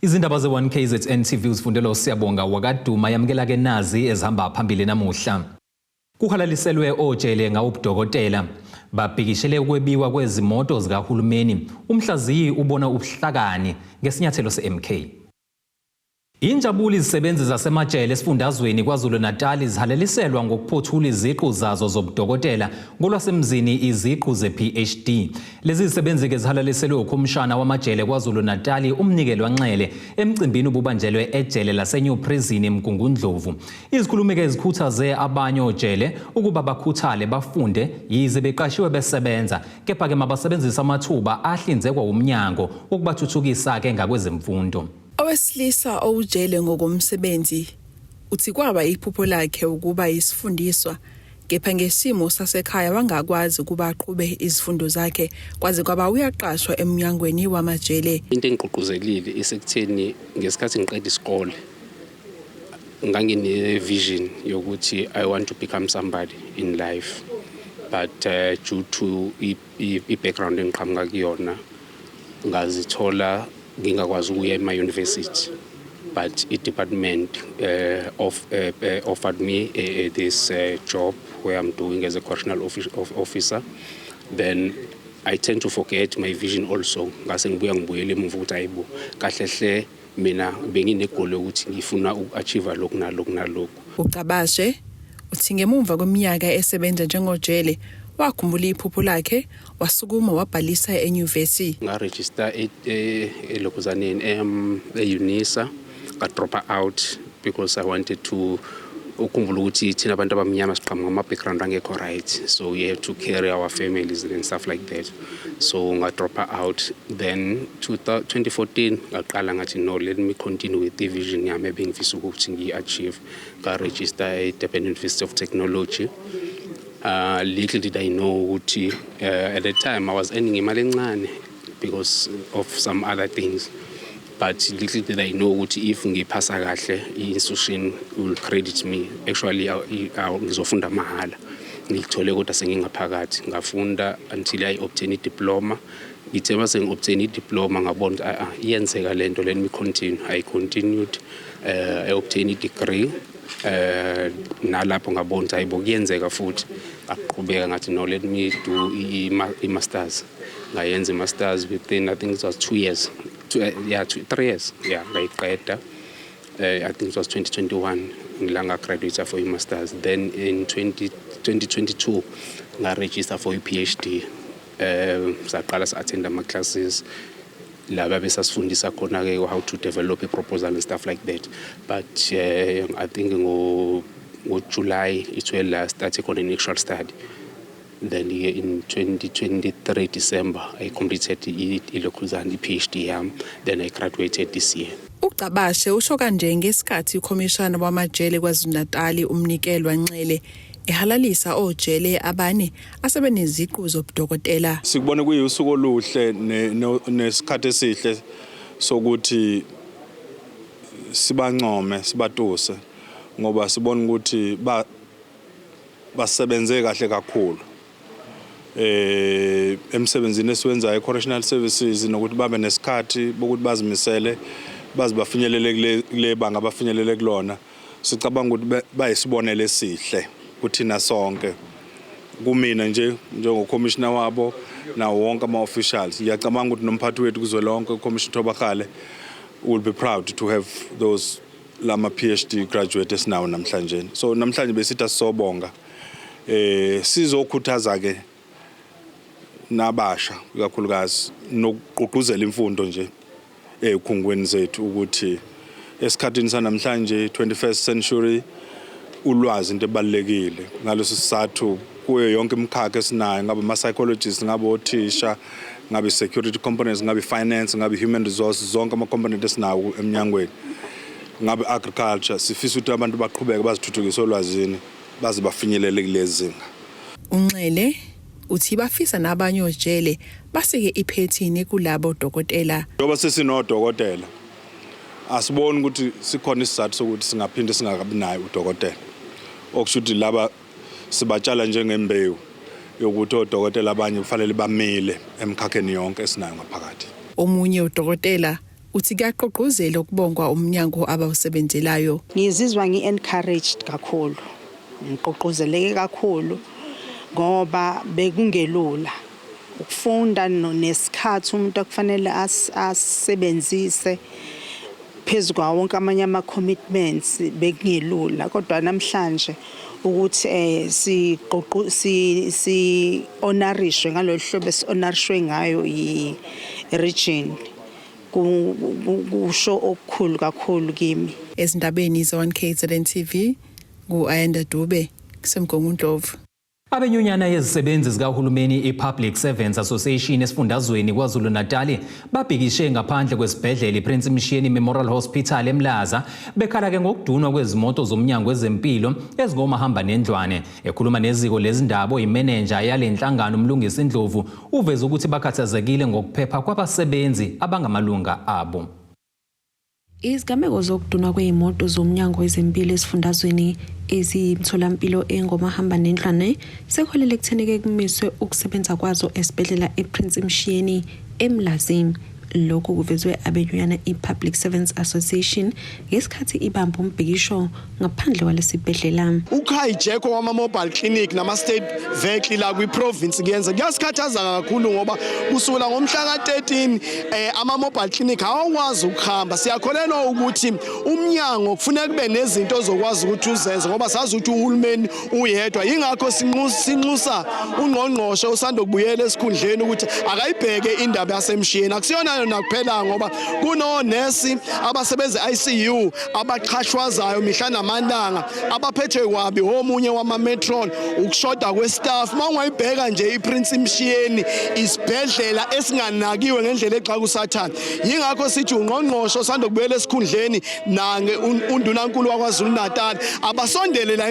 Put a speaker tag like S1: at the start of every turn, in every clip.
S1: Izindaba ze1 KZN TV uzifundelo Siyabonga wakaduma yamkela ke nazi ezihamba phambili namuhla. Kuhalaliselwe ojele ngawubudokotela babhikishele ukwebiwa kwezimoto zikahulumeni. Umhlaziyi ubona ubuhlakani ngesinyathelo seMK. Injabuli izisebenzi zasemajele esifundazweni KwaZulu-Natal zihalaliselwa ngokuphothula iziqu zazo zobudokotela ngolwasemzini iziqu ze-PhD. Lezi zisebenzi ke zihalaliselwe ukhomishana wamajele KwaZulu-Natal umnikelo Nxele emcimbini obubanjelwe ejele laseNew Prison eMgungundlovu. Izikhulumi ke zikhuthaze abanye ojele ukuba bakhuthale bafunde yize beqashiwe besebenza, kepha ke mabasebenzisa amathuba ahlinzekwa umnyango ukubathuthukisa ke ngakwezemfundo.
S2: Owesilisa owujele ngokomsebenzi uthi kwaba iphupho lakhe ukuba isifundiswa, kepha ngesimo sasekhaya wangakwazi ukuba aqhube izifundo zakhe kwaze kwaba uyaqashwa emnyangweni wamajele.
S3: Into engigqugquzelile isekutheni ngesikhathi ngiqeda isikole ngangine vision yokuthi I want to become somebody in life, but due to I background engiqhamuka kuyona ngazithola ngingakwazi ukuya ema-university, but i-department offered me this job where I'm doing as a correctional officer. Then I tend to forget my vision also. Ngase ngibuya ngibuyele emuva ukuthi ayibo kahlehle mina benginegoli ukuthi ngifuna uku-achieve lokhu nalokhu.
S2: UCabashe uthi ngemuva kweminyaka esebenza njengojele wakhumbula iphupho lakhe wasukuma wabhalisa enyuvesi.
S3: Ngaregister elokhuzaneni eUNISA, drop out because I wanted to ukhumbula ukuthi thina abantu abamnyama siqhamuka ama-background angekho right, so we have to carry our families and stuff like that. So drop out. Then 2014 ngaqala ngathi no, let me continue with the vision yami ebengifisa ukuthi ngi-achieve. Ngaregister eDurban University of Technology. Little did I know that at the time I was earning imali encane because of some other things. But little did I know that if ngipasa kahle i-institution will credit me. Actually ngizofunda mahala. Ngithole kodwa sengingaphakathi ngafunda until I obtain diploma. Ngithe mase ngi-obtain diploma ngabona iyenzeka lento, let me continue. I continued, I obtained degree. Nalapho ngabona ukuthi ayibo kuyenzeka futhi aqhubeka ngathi no, let me do i-masters. Ngayenza i-masters within I think it was 3 years. Ngayiqeda. I think it was 2021 ngilanga graduate for i-masters. Then in 2022 ngaregister for i-PhD. Saqala sa-attend ama-classes laba besasifundisa khona ke how to develop a proposal and stuff like that. But I think ngo July it will start an actual study. Then in 2023 December I completed ilokhuzana PhD yami. Then I graduated this year.
S2: UCabashe usho kanje ngesikhathi ukhomishana wamajele KwaZulu-Natal umnikelo Nxele ehalalisa ojele abane asebeneziqu zobudokotela.
S4: Sikubona kuyusuku oluhle nesikhathi esihle sokuthi sibancome sibatuse ngoba sibona ukuthi basebenze kahle kakhulu emsebenzini esiwenzayo correctional services, nokuthi babe nesikhathi bokuthi bazimisele bazibafinyelele kule banga bafinyelele kulona. Sicabanga ukuthi bayisibonele esihle kuthina sonke, kumina nje njengocommissioner wabo nawo wonke ama-officials. Ngiyacabanga ukuthi nomphathi wethu kuzwelonke uCommissioner Thobakgale will be proud to have those lama PhD graduates esinawo namhlanje. So namhlanje besithi sisobonga sizokhuthaza ke nabasha kakhulukazi nokugqugquzela imfundo nje ekhungweni zethu ukuthi esikhathini sanamhlanje 21st century ulwazi into ebalekile. Ngaleso sisathu kuyo yonke imkhakha esinayo, ngabe ama-psychologists, ngabe othisha, ngabe security components, ngabe finance, ngabe human resources, zonke ama-component esinawo emnyangweni, ngabe agriculture, sifisa ukuthi abantu baqhubeke bazithuthukise olwazini baze bafinyelele kulezi zinga.
S2: Nxele uthi bafisa nabanye ojele basike iphethini kulabo dokotela.
S4: Ngoba sesinodokotela asiboni ukuthi sikhona isizathu sokuthi singaphinde singakabi nayo udokotela. Okushuthi laba sibatshala njengembewu yokuthi odokotela abanye kufanele bamile emkhakheni yonke esinayo ngaphakathi.
S2: Omunye udokotela uthi kuyaqoqozela ukubongwa umnyango abawusebenzelayo.
S5: Ngizizwa ngi-encouraged kakhulu, ngiqoqozeleke kakhulu ngoba bekungelula ukufunda nesikhathi umuntu akufanele asebenzise phezu kwawo wonke amanye ama-commitments bekungelula, kodwa namhlanje ukuthi si-honorishwe ngalolu hlobo esi-honorishwe ngayo i-region kusho okukhulu kakhulu kimi.
S2: Ezindabeni ze-1KZN TV ngu-Ayanda Dube kuseMgungundlovu.
S1: Abenyunyana yezisebenzi zikahulumeni i-Public Servants Association esifundazweni KwaZulu-Natal babhikishe ngaphandle kwesibhedlela iPrince Mshiyeni Memorial Hospital eMlaza bekhala ke ngokudunwa kwezimoto zomnyango wezempilo ezingomahamba nendlwane. Ekhuluma neziko lezindaba imeneja yalenhlangano uMlungisi Ndlovu uveza ukuthi bakhathazekile ngokuphepha kwabasebenzi abangamalunga abo.
S6: Izigameko zokudunwa kwezimoto zomnyango wezempilo esifundazweni ezimtholampilo engomahamba nendlwane sekholele ekutheni kumiswe ukusebenza kwazo esibhedlela iPrince Mshiyeni eMlazini. Lokho kuvezwe abenyunyana iPublic Servants Association ngesikhathi ibamba umbhikisho ngaphandle kwalesibhedlela.
S7: Ukhayijeko wama-mobile clinic nama-state vehicle la kwi-province kuyasikhathaza kakhulu ngoba kusukela ngomhla ka-13 ama-mobile clinic awakwazi ukuhamba. Siyakholelwa ukuthi umnyango kufuneka kube nezinto zokwazi ukuthi uzenze ngoba sazi ukuthi uhulumeni uyedwa. Yingakho sinxusa ungqongqoshe usanda kubuyela esikhundleni ukuthi akayibheke indaba yaseMshiyeni. Akusiyona nakuphela ngoba kunonesi abasebenza ICU abaqhashwazayo mihla namalanga abaphethwe kwabi omunye wama-metron ukushoda kwestaff. Mawungayibheka nje iPrince Mshiyeni isibhedlela esinganakiwe ngendlela exa kusathana. Yingakho sithi ungqongqoshe osanda kubuyela esikhundleni nange undunankulu waKwaZulu-Natal abasondele la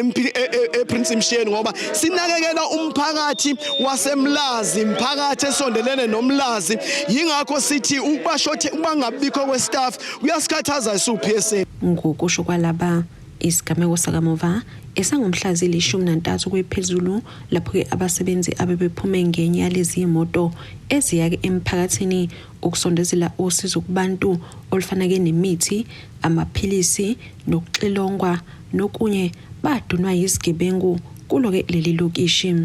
S7: ePrince Mshiyeni ngoba sinakekela umphakathi waseMlazi, umphakathi esondelene noMlazi. Yingakho sithi ubashothe ubangabikho kwestaff kuyasikhathaza iSUPSA.
S6: Ngokusho kwalaba isigameko sakamuva esangomhlazi li-13 kwephezulu lapho ke abasebenzi abebephume ngenye yalezi imoto eziyake emphakathini ukusondezela usizo kubantu olufanake nemithi, amaphilisi nokuxilongwa nokunye badunwa yizigebengu kulo ke leli lokishi.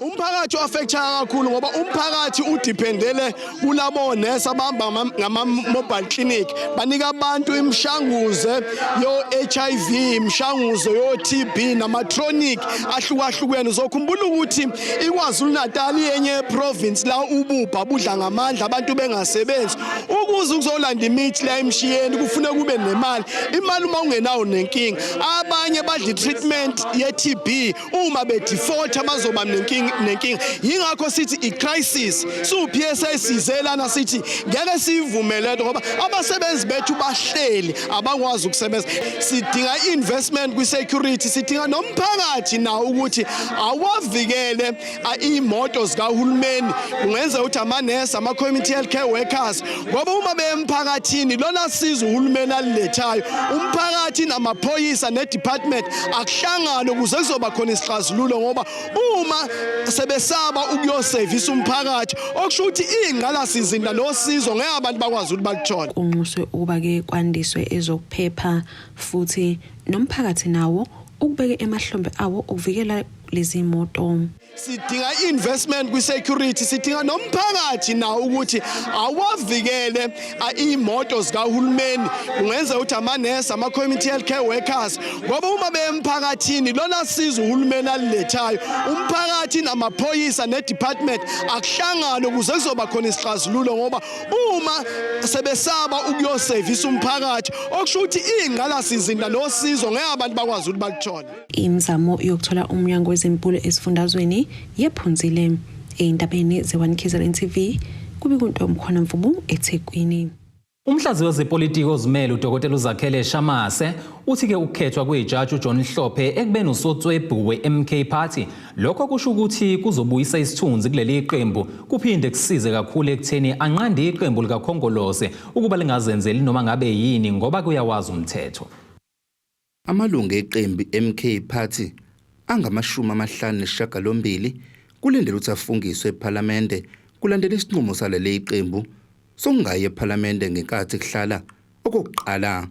S7: Umphakathi uaffecta kakhulu ngoba umphakathi udependele kulabo nurse abahamba ngama-mobile clinic banika abantu imishanguze yo-HIV, imishanguzo yo-TB nama-chronic ahlukahlukene. Uzokhumbula ukuthi iKwaZulu-Natal yenye province la ububha budla ngamandla abantu bengasebenzi. Ukuze ukuzolanda imithi la eMshiyeni kufuneka kube nemali. Imali uma ungenawo nenkinga. Abanye badla treatment ye-TB uma bedefault bazoba nenkinga. Yingakho sithi i-crisis SUPSA sizelana sithi ngeke sivumele ngoba abasebenzi bethu bahleli abakwazi ukusebenza. Sidinga investment kwi-security, sidinga nomphakathi nawo ukuthi awavikele imoto zikahulumeni. Kungenza ukuthi amanesi, ama-community health care workers ngoba uma bemphakathini lona sizo uhulumeni alilethayo umphakathi namaphoyisa ne-department akuhlangane ukuze kuzoba khona isixazululo ngoba uma sebesaba ukuyosevisa umphakathi okusho ukuthi ingqalasizinda losizo ngeke abantu bakwazi ukuthi baluthole.
S6: Unxuswe ukuba ke kwandiswe ezokuphepha futhi nomphakathi nawo ukubeke emahlombe awo ukuvikela lezi moto.
S7: Sidinga investment kwi-security, sidinga nomphakathi nawo ukuthi awavikele imoto zikahulumeni. Kungenza ukuthi amanesi, ama-community health care workers ngoba uma bemphakathini lona sizo uhulumeni alilethayo umphakathi namaphoyisa ne-department akuhlangane ukuze kuzoba khona isixazululo ngoba uma sebesaba ukuyosevisa umphakathi okusho ukuthi ingqalasizinda losizo ngeke abantu bakwazi ukuthi baluthole.
S6: Imizamo yokuthola umnyango wezempilo esifundazweni yephunzile. Eyindabeni ze-1KZN TV kubikunto umkhona Mvubu eThekwini.
S1: Umhlazi wezepolitiki ozimele uDokotela uZakhele Shamase uthi ke ukukhethwa kwejaji uJohn Hlophe ekubeni usotswebhu we-MK Party lokho kusho ukuthi kuzobuyisa isithunzi kuleli qembu kuphinde kusize kakhulu ekutheni anqande iqembu likaKhongolose ukuba lingazenzeli noma ngabe yini ngoba kuyawazi umthetho.
S8: Amalungu eqembu MK Party angama-58 kulindele ukuthi afungiswe eParliamente kulandela isinqumo saleli qembu sokungayi ePhalamende ngenkathi kuhlala okokuqala.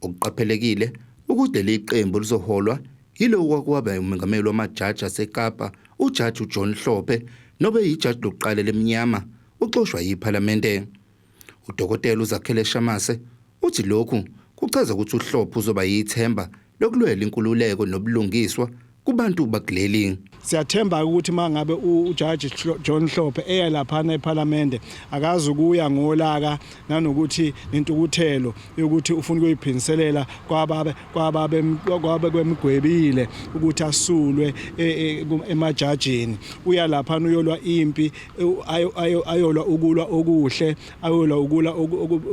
S8: Okuqaphelekile ukuthi leli qembu lizoholwa yilo kwakuba umengameli wamajaji aseKapa uJaji uJohn Hlophe nobe ijaji lokuqala lemnyama uxoshwa yiPhalamende. UDokotela uZakhele Shamase uthi lokhu kuchaza ukuthi uHlophe uzoba yithemba lokulwela inkululeko nobulungiswa kubantu bakuleli.
S9: Siyathemba ukuthi mangabe uJaji John Hlophe eya laphana ePhalamende akazi ukuya ngolaka nanokuthi nentukuthelo yokuthi ufuna ukuyiphindiselela kwababe kwemgwebile ukuthi asulwe emajajini. Uya laphana uyolwa impi ayolwa ukulwa okuhle ayolwa ukulwa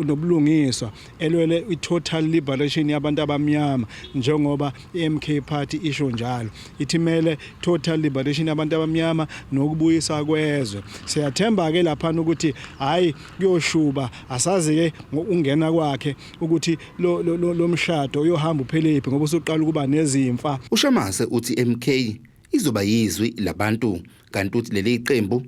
S9: nobulungiswa elwele i-total liberation yabantu abamnyama njengoba iMK Party isho njalo. Ithimele total liberation yabantu abamnyama nokubuyisa kwezwe. Siyathemba ke lapha ukuthi hayi kuyoshuba asazi ke ungena kwakhe ukuthi lo mshado uyohamba uphelephi ngoba usuqala ukuba nezimfa.
S8: uShamase uthi MK izoba yizwi labantu kanti uthi leli qembu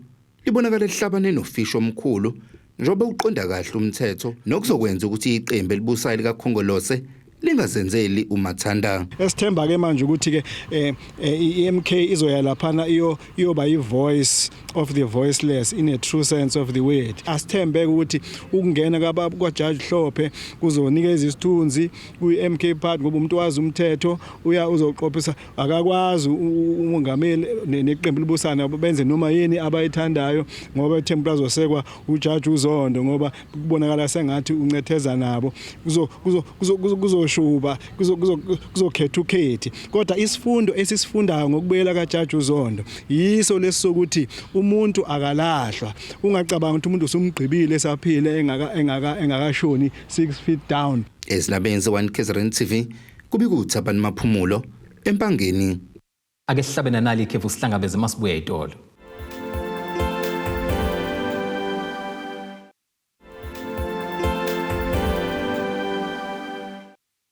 S8: libonakala lihlabane nofisho omkhulu njengoba uqonda kahle umthetho nokuzokwenza ukuthi iqembu elibusayo likaKhongolose lingazenzeli umathanda.
S9: Esithemba ke manje ukuthi ke iMK izoya laphana iyoba ivoice of the voiceless in a true sense of the word. Asithembe ukuthi ukungena kwaJaji Hlophe kuzonikeza isithunzi kuiMK Party ngoba umuntu wazi umthetho uzoqophisa akakwazi umongameli neqembu libusana benze noma yini abayithandayo ngoba ethemba bazosekwa uJaji uZondo ngoba kubonakala sengathi uncetheza nabo kuzoshuba kuzokhetha ukhethi. Kodwa isifundo esisifundayo ngokubuyela kaJaji uZondo yiso lesokuthi umuntu akalahlwa. Ungacabanga ukuthi umuntu usumgqibile esaphile engakashoni 6 feet down.
S8: Ezilabenze KZN TV kubikuthi abantu maphumulo empangeni.
S1: Ake sihlabena nali ikhefu sihlangabeze masibuya itolo.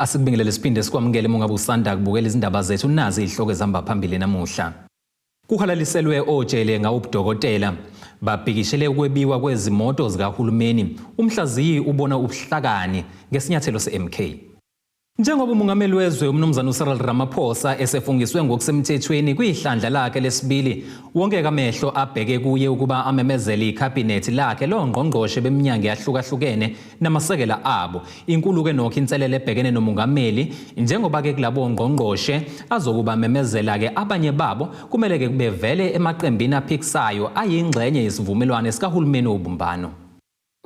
S1: Asikubingelele siphinde sikwamukele mongabe usanda kubukela izindaba zethu nazi izihloko ezihamba phambili namuhla. Kuhalaliselwe ojele ngawubudokotela babhikishele ukwebiwa kwezimoto zikahulumeni. Umhlaziyi ubona ubuhlakani ngesinyathelo seMK. Njengoba umongameli wezwe umnumzana uCyril Ramaphosa esefungiswe ngokusemthethweni kwihlandla lakhe lesibili, wonke kamehlo abheke kuye ukuba amemezele icabinet lakhe longqongqoshe beminyango yahlukahlukene namasekela abo. Inkulu ke nokho inselele ebhekene nomongameli njengoba ke kulabo ngqongqoshe azokuba memezela ke abanye babo kumele ke kubevele emaqembini aphikisayo ayingxenye yesivumelwano sikahulumeni wobumbano.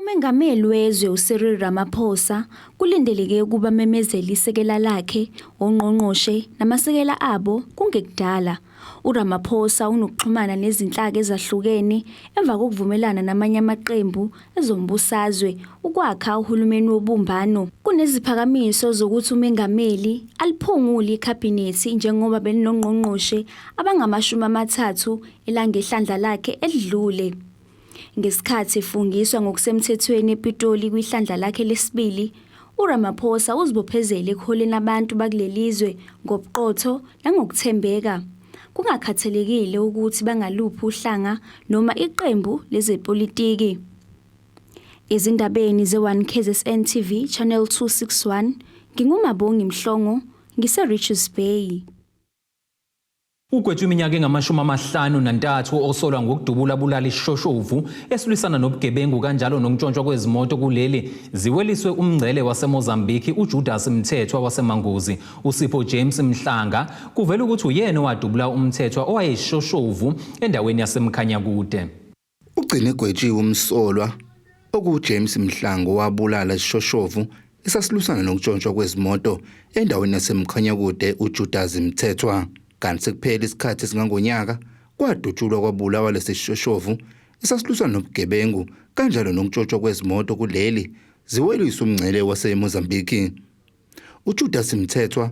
S10: Umengameli wezwe uCyril Ramaphosa kulindeleke ukuba memezela isekela lakhe ongqongqoshe namasekela abo kungekudala. uRamaphosa unokuxhumana nezinhlaka ezahlukene emva kokuvumelana namanye amaqembu ezombusazwe ukwakha uhulumeni wobumbano. Kuneziphakamiso zokuthi umengameli aliphungule icabinet njengoba belinongqongqoshe abangama-30 elangehlandla lakhe edlule. Ngesikhathi efungiswa ngokusemthethweni ePitoli kwihlandla lakhe lesibili, uRamaphosa uzibophezele ekuholeni abantu bakulelizwe ngobuqotho nangokuthembeka, kungakhathalekile ukuthi bangaluphi uhlanga noma iqembu lezepolitiki. Ezindabeni ze1KZN TV Channel 261, ngingumabongi Mhlongo, ngise-Richards Bay.
S1: Ugwethu iminyaka engama-53 osolwa ngokudubula bulala ishoshovu esilwisana nobugebengu kanjalo nokuntshontshwa kwezimoto kuleli ziweliswe umngcele waseMozambique uJudas Mthethwa waseManguzi. uSipho James Mhlanga kuvela ukuthi uyena owadubula uMthethwa owayeshoshovu endaweni yaseMkhanyakude.
S8: Ugcine egwetshiwe umsolwa okuJames Mhlanga wabulala ishoshovu esasilusana nokuntshontsha kwezimoto endaweni yaseMkhanyakude uJudas Mthethwa. Kanti sekuphela isikhathi singangonyaka kwadutshulwa kwabulawa lesishoshovu esasilusana nobugebengu kanjalo nokuntshontsha kwezimoto kuleli ziweliswe umngcele waseMozambique. uJudas Mthethwa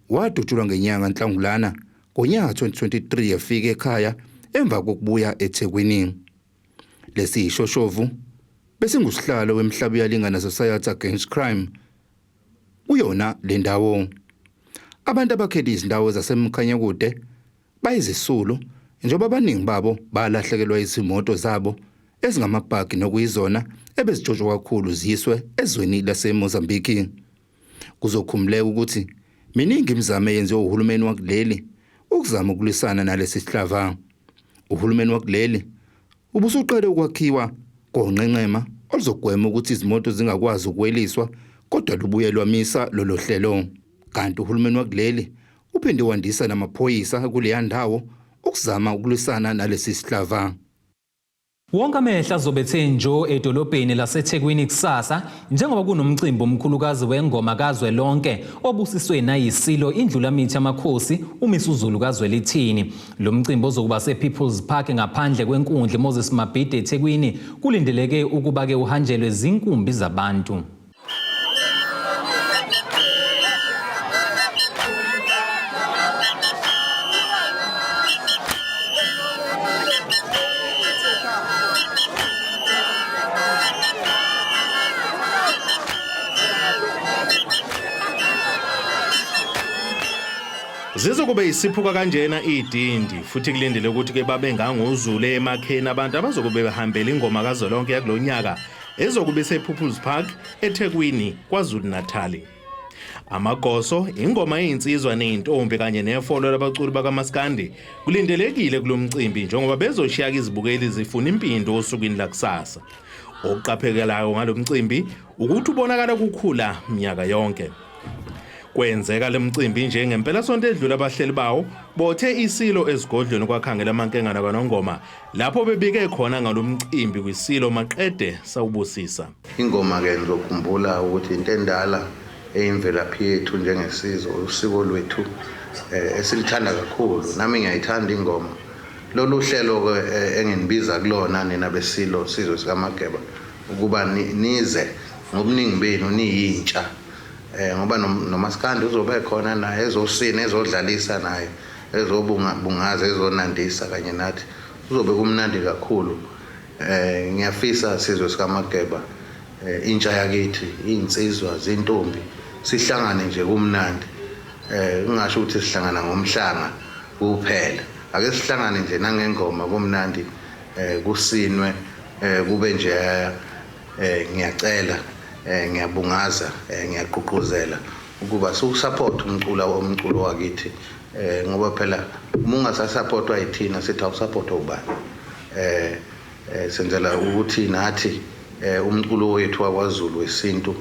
S8: wadutshulwa ngenyanga Nhlangulana ngonyaka 2023 yafika ekhaya emva kokubuya eThekwini. Lesi ishoshovu besingusihlalo wemhlaba yalingana Society Against Crime kuyona le ndawo. Abantu abakhetha izindawo zaseMkhanyakude bayizisulu njengoba abaningi babo balahlekelwa izimoto zabo ezingamabhagi nokuyizona ebezitshotshwa kakhulu ziyiswe ezweni laseMozambique. Kuzokhumuleka ukuthi miningi imizamo eyenziwe uhulumeni wakuleli ukuzama ukulwisana nalesi sihlava. Uhulumeni wakuleli ubusuqale ukwakhiwa konqenqema oluzogwema ukuthi izimoto zingakwazi ukweliswa kodwa lubuye lwamisa lolo hlelo. Kanti uhulumeni wakuleli uphinde wandisa namaphoyisa kuleya ndawo ukuzama ukulwisana nalesi sihlava.
S1: Wonke amehla azobethe njo edolobheni laseThekwini kusasa njengoba kunomcimbi omkhulukazi wengoma kazwelonke obusiswe nayisilo indlulamithi yamakhosi uMisuzulu kaZwelithini. Lo mcimbi ozokuba sePeople's Park ngaphandle kwenkundla Moses Mabhida eThekwini kulindeleke ukuba ke uhanjelwe zinkumbi zabantu.
S11: Zizokube isiphuka kanjena idindi futhi kulindele ukuthi ke babe ngangozulu emakheni abantu abazokube behambela ingoma kazwelonke yakulonyaka ezokube sePeople's Park eThekwini kwaZulu Natal. Amagoso, ingoma eyinsizwa nezintombi kanye nefolo labaculi bakaMaskandi kulindelekile kulomcimbi njengoba bezoshiyaka izibukeli zifuna impindo osukwini lakusasa. Okuqaphekelayo ngalomcimbi ukuthi ubonakala kukhula minyaka yonke. Kwenzeka lemcimbi nje ngempela sonto edlula abahleli bawo bothe isilo esigodlweni kwakhangela amankengana kaNongoma lapho bebike khona ngalomcimbi kwisilo maqede sawubusisa.
S12: Ingoma ke ngizokhumbula ukuthi into endala eyimvelaphi yethu njengesizwe usiko lwethu esilithanda kakhulu. Nami ngiyayithanda ingoma. Lolu hlelo ke enginibiza kulona nina besilo sizwe sikaMageba ukuba nize ngobuningi benu niyintsha. Ngoba noMaskandi uzobe khona naye ezosina ezodlalisa naye ezobungaza ezonandisa kanye nathi uzobe kumnandi kakhulu. Ngiyafisa sizwe sikaMageba intsha yakithi insizwa zintombi sihlangane nje kumnandi. Ungasho ukuthi sihlangana ngomhlanga kuphela, ake sihlangane nje nangengoma kumnandi kusinwe kube nje ngiyacela ngiyabungaza ngiyaqhuquzela ukuba support umculo wakithi ngoba phela uma ungasasupportwa yithina sithi awusupport ubani. Senzela ukuthi nathi umculo wethu wakwaZulu wesintu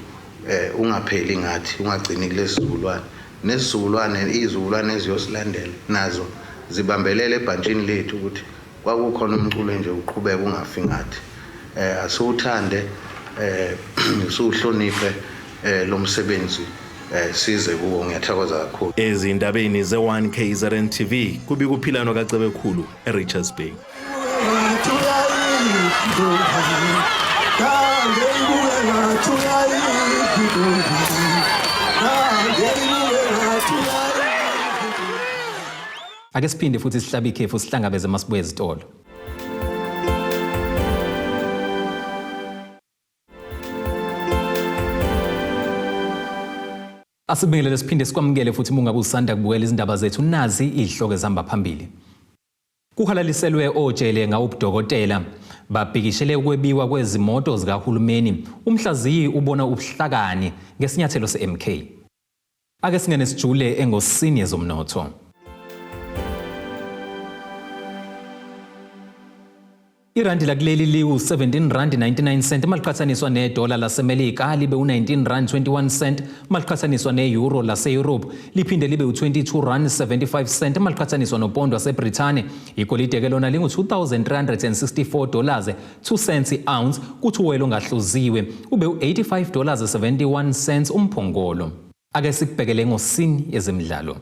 S12: ungapheli ngathi ungagcini kulesizukulwane nesizukulwane izizukulwane eziyosilandela nazo zibambelele ebhantshini lethu ukuthi kwakukhona umculo nje uqhubeka ungafi ngathi. Asiwuthande suhloniphe lo msebenzi size kuwo ngiyathokoza kakhulu.
S11: Ezindabeni ze1 KZN TV kubi kuphilano kaCebekhulu eRichards Bay.
S1: Ake siphinde futhi sihlabe ikhefu sihlangabeze masibuye ezitolo. Asibingelele siphinde sikwamukele futhi mungabe usanda kubukela izindaba zethu nazi izihloko ezihamba phambili. Kuhalaliselwe ojele ngawubudokotela babhekishele ukwebiwa kwezimoto zikahulumeni. Umhlaziyi ubona ubuhlakani ngesinyathelo seMK. Ake singene sijule engosini yezomnotho. Irandi lakuleli liwu 17 rand 99 cent maliqhathaniswa nedola laseMelika libe u19 rand 21 cent maliqhathaniswa neeuro laseEurope liphinde libe u22 rand 75 cent maliqhathaniswa nopondo waseBrithani. Igolide ke lona lingu $2,364 2 cents i-ounce kuthi uwelo ngahluziwe ube u$85.71 umphongolo. Ake sikubhekele ngosini yezemidlalo.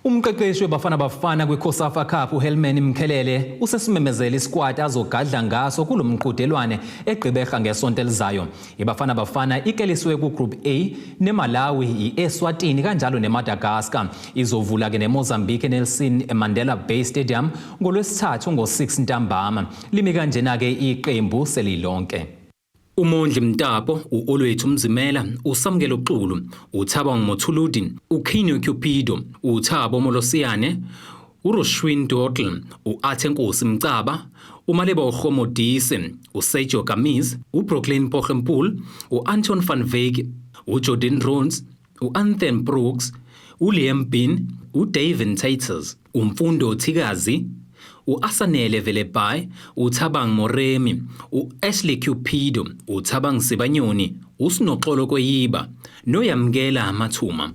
S1: Umqeqeshi weBafana Bafana kwiCOSAFA Cup uHelman Mkhelele usesimemezela isquad azogadla ngaso kulomqhudelwane egqibeha ngesonto elizayo. iBafana Bafana ikeliswe kuGroup A neMalawi, iEswatini kanjalo neMadagascar. Izovula ke neMozambique eNelson Mandela Bay Stadium ngolwesithathu ngo6 ntambama. Limi kanjena ke iqembu selilonke. Umondli Mtapo, uOlwethu Mzimela, uSamkelo Xulu, uThaba Mothuludi, uKinyo Cupido, uThabo Molosiane, uRoshwin Dottle, uAthenkosi Mcaba, uMalebo Khomodise, uSejo Gamiz, uBrooklyn Pochempul, uAnton van Wyk, uJordan Rons, uAnthem Brooks, uLiam Bin, uDavin Taters, uMfundo Thikazi, uAsanele Velebai, uThabang Moremi, uAshley Cupido, uThabang Sibanyoni, uSinoxolo Koyiba, noYamkela Amathuma.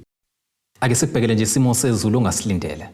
S1: Ake sibhekele nje isimo sezulu ongasilindele.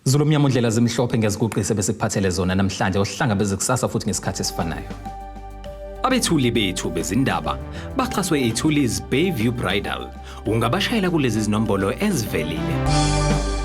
S1: Zulu mnyama undlela zimhlophe ngeziguqise bese kuphathele zona namhlanje ohlangabeze kusasa futhi ngesikhathi esifanayo. Abethuli bethu bezindaba baxhaswe iThuli's Bayview Bridal. Ungabashayela kulezi zinombolo ezivelile.